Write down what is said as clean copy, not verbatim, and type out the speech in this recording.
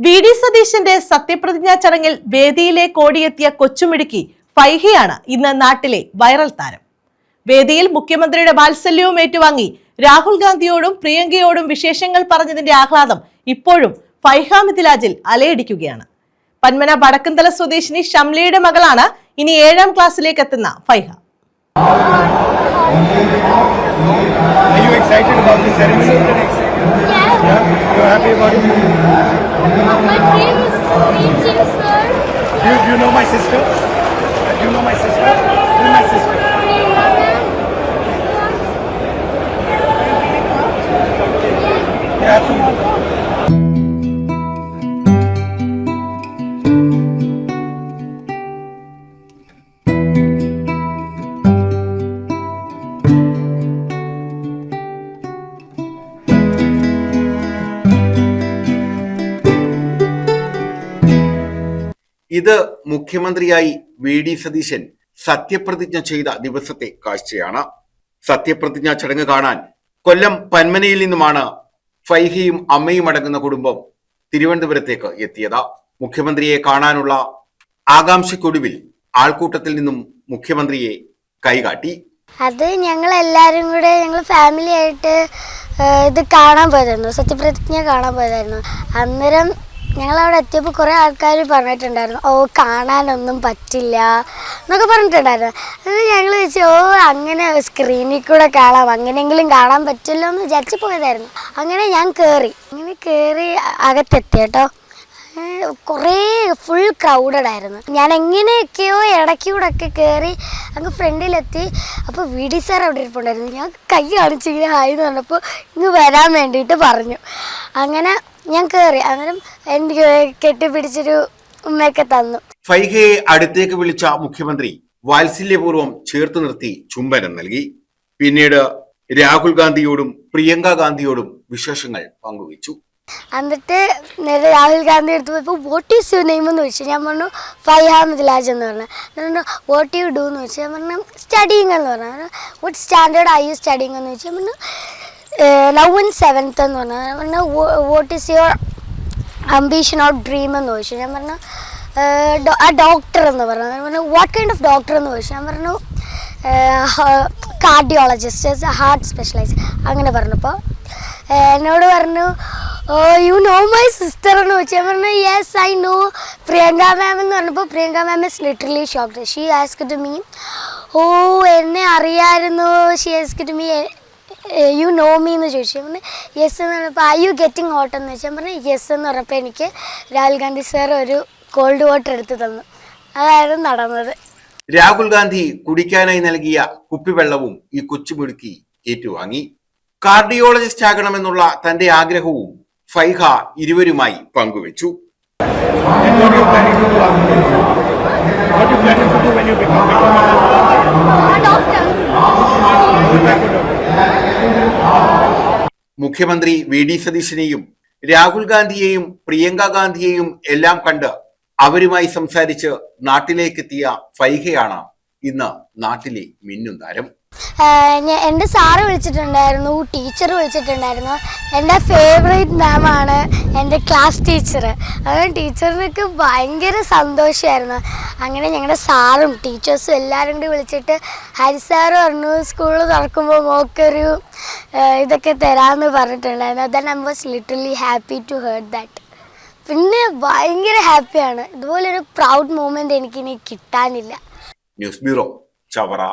VD. സതീശന്റെ സത്യപ്രതിജ്ഞാ ചടങ്ങിൽ വേദിയിലേക്ക് ഓടിയെത്തിയ കൊച്ചുമിടുക്കി ഫൈഹയാണ് ഇന്ന് നാട്ടിലെ വൈറൽ താരം. വേദിയിൽ മുഖ്യമന്ത്രിയുടെ വാത്സല്യവും ഏറ്റുവാങ്ങി രാഹുൽ ഗാന്ധിയോടും പ്രിയങ്കയോടും വിശേഷങ്ങൾ പറഞ്ഞതിന്റെ ആഹ്ലാദം ഇപ്പോഴും ഫൈഹ മിഥിലാജിൽ അലയടിക്കുകയാണ്. പന്മന വടക്കുംതല സ്വദേശിനി ഷംലയുടെ മകളാണ് ഇനി 7ാം ക്ലാസ്സിലേക്ക് എത്തുന്ന Faiha. My dream is to meet you, sir. Do you know my sister? Do you know my sister? Who is my sister? Yeah, ഇത് മുഖ്യമന്ത്രിയായി വി.ഡി. സതീശൻ സത്യപ്രതിജ്ഞ ചെയ്ത ദിവസത്തെ കാഴ്ചയാണ്. സത്യപ്രതിജ്ഞാ ചടങ്ങ് കാണാൻ കൊല്ലം പന്മനയിൽ നിന്നുമാണ് ഫൈഹയും അമ്മയും അടങ്ങുന്ന കുടുംബം തിരുവനന്തപുരത്തേക്ക് എത്തിയത്. മുഖ്യമന്ത്രിയെ കാണാനുള്ള ആകാംക്ഷയ്ക്കൊടുവിൽ ആൾക്കൂട്ടത്തിൽ നിന്നും മുഖ്യമന്ത്രിയെ കൈകാട്ടി. അത് ഞങ്ങൾ എല്ലാവരും കൂടെ ഞങ്ങൾ ഫാമിലി ആയിട്ട് ഇത് കാണാൻ പോയതായിരുന്നു, സത്യപ്രതിജ്ഞ കാണാൻ പോയതായിരുന്നു. അന്നേരം ഞങ്ങൾ അവിടെ എത്തിയപ്പോൾ കുറേ ആൾക്കാർ പറഞ്ഞിട്ടുണ്ടായിരുന്നു, ഓ കാണാനൊന്നും പറ്റില്ല എന്നൊക്കെ പറഞ്ഞിട്ടുണ്ടായിരുന്നു. അത് ഞങ്ങൾ ചോദിച്ചു, ഓ അങ്ങനെ സ്ക്രീനിൽ കൂടെ കാണാം, അങ്ങനെയെങ്കിലും കാണാൻ പറ്റില്ലോ എന്ന് വിചാരിച്ച് പോയതായിരുന്നു. അങ്ങനെ ഞാൻ കയറി അകത്തെത്തി കേട്ടോ. കുറേ ഫുൾ ക്രൗഡഡ് ആയിരുന്നു. ഞാൻ എങ്ങനെയൊക്കെയോ ഇടയ്ക്കൂടൊക്കെ കയറി അങ്ങ് ഫ്രണ്ടിലെത്തി. അപ്പോൾ വി.ഡി. സാർ അവിടെ ഇരിപ്പുണ്ടായിരുന്നു. ഞാൻ കൈ കാണിച്ചിങ്ങനെ ഹായ് എന്ന് പറഞ്ഞപ്പോൾ ഇങ്ങ് വരാൻ വേണ്ടിയിട്ട് പറഞ്ഞു. അങ്ങനെ ഞാൻ കയറി. അന്നേരം എനിക്ക് കെട്ടിപ്പിടിച്ചൊരു ഉമ്മയൊക്കെ തന്നു. ഫൈഹയെ അടുത്തേക്ക് വിളിച്ച മുഖ്യമന്ത്രി വാത്സല്യപൂർവ്വം ചേർത്ത് നിർത്തി ചുംബനം നൽകി. പിന്നീട് രാഹുൽ ഗാന്ധിയോടും പ്രിയങ്ക ഗാന്ധിയോടും വിശേഷങ്ങൾ പങ്കുവച്ചു. എന്നിട്ട് നേരെ രാഹുൽ ഗാന്ധി എടുത്ത് പോയപ്പോൾ വാട്ട് ഈസ് യുവർ നെയിം എന്ന് ചോദിച്ചു. ഞാൻ പറഞ്ഞു ഫൈഹ മിഥിലാജ് എന്ന് പറഞ്ഞു. വാട്ട് യു ഡു എന്ന് ചോദിച്ചു. ഞാൻ പറഞ്ഞു സ്റ്റഡിങ് എന്ന് പറഞ്ഞു. What standard are you studying എന്ന് ചോദിച്ചു. ഞാൻ പറഞ്ഞു നൗ ഇൻ 7th എന്ന് പറഞ്ഞു. What is your ambition or dream എന്ന് ചോദിച്ചു. ഞാൻ പറഞ്ഞു ഡോക്ടർ എന്ന് പറഞ്ഞു. വാട്ട് കൈൻഡ് ഓഫ് ഡോക്ടർ എന്ന് ചോദിച്ചു. ഞാൻ പറഞ്ഞു കാർഡിയോളജിസ്റ്റ്, ഹാർട്ട് സ്പെഷ്യലൈസ്റ്റ് അങ്ങനെ പറഞ്ഞപ്പോൾ എന്നോട് പറഞ്ഞു യു നോ മൈ സിസ്റ്റർ എന്ന് ചോദിച്ചു. ഞാൻ പറഞ്ഞു yes I know Priyanka ma'am എന്ന് പറഞ്ഞപ്പോൾ Priyanka ma'am is literally shocked. She asked me oh എന്നെ അറിയായിരുന്നു. She asked me you know me എന്ന് ചോദിച്ചു. പറഞ്ഞു യെസ് എന്ന് പറഞ്ഞപ്പോൾ ഐ യു ഗെറ്റിംഗ് ഹോട്ട് എന്ന് ചോദിച്ചാൽ പറഞ്ഞു യെസ് എന്ന് പറഞ്ഞപ്പോൾ എനിക്ക് രാഹുൽ ഗാന്ധി സാർ ഒരു കോൾഡ് വാട്ടർ എടുത്ത് തന്നു. അതായിരുന്നു നടന്നത്. രാഹുൽ ഗാന്ധി കുടിക്കാനായി നൽകിയ കുപ്പിവെള്ളവും ഈ കൊച്ചുമിടുക്കി ഏറ്റുവാങ്ങി. കാർഡിയോളജിസ്റ്റ് ആകണമെന്നുള്ള തന്റെ ആഗ്രഹവും ഫൈഹ ഇരുവരുമായി പങ്കുവച്ചു. മുഖ്യമന്ത്രി വി.ഡി. സതീശനെയും രാഹുൽ ഗാന്ധിയെയും പ്രിയങ്ക ഗാന്ധിയെയും എല്ലാം കണ്ട് അവരുമായി സംസാരിച്ച് നാട്ടിലേക്കെത്തിയ ഫൈഹയാണ് ഇന്ന് നാട്ടിലെ മിന്നും താരം. എൻ്റെ സാറ് വിളിച്ചിട്ടുണ്ടായിരുന്നു, ടീച്ചർ വിളിച്ചിട്ടുണ്ടായിരുന്നു. എൻ്റെ ഫേവറേറ്റ് മാമാണ് എൻ്റെ ക്ലാസ് ടീച്ചർ. അതുകൊണ്ട് ടീച്ചറിനൊക്കെ ഭയങ്കര സന്തോഷമായിരുന്നു. അങ്ങനെ ഞങ്ങളുടെ സാറും ടീച്ചേഴ്സും എല്ലാവരും കൂടി വിളിച്ചിട്ട് ഹരി സാറ് പറഞ്ഞു സ്കൂൾ തുറക്കുമ്പോൾ മോക്കൊരു ഇതൊക്കെ തരാമെന്ന് പറഞ്ഞിട്ടുണ്ടായിരുന്നു. Then I was literally happy to heard that. പിന്നെ ഭയങ്കര ഹാപ്പിയാണ്. ഇതുപോലൊരു പ്രൗഡ് മൂമെൻ്റ് എനിക്കിനി കിട്ടാനില്ല. News bureau, Chavara.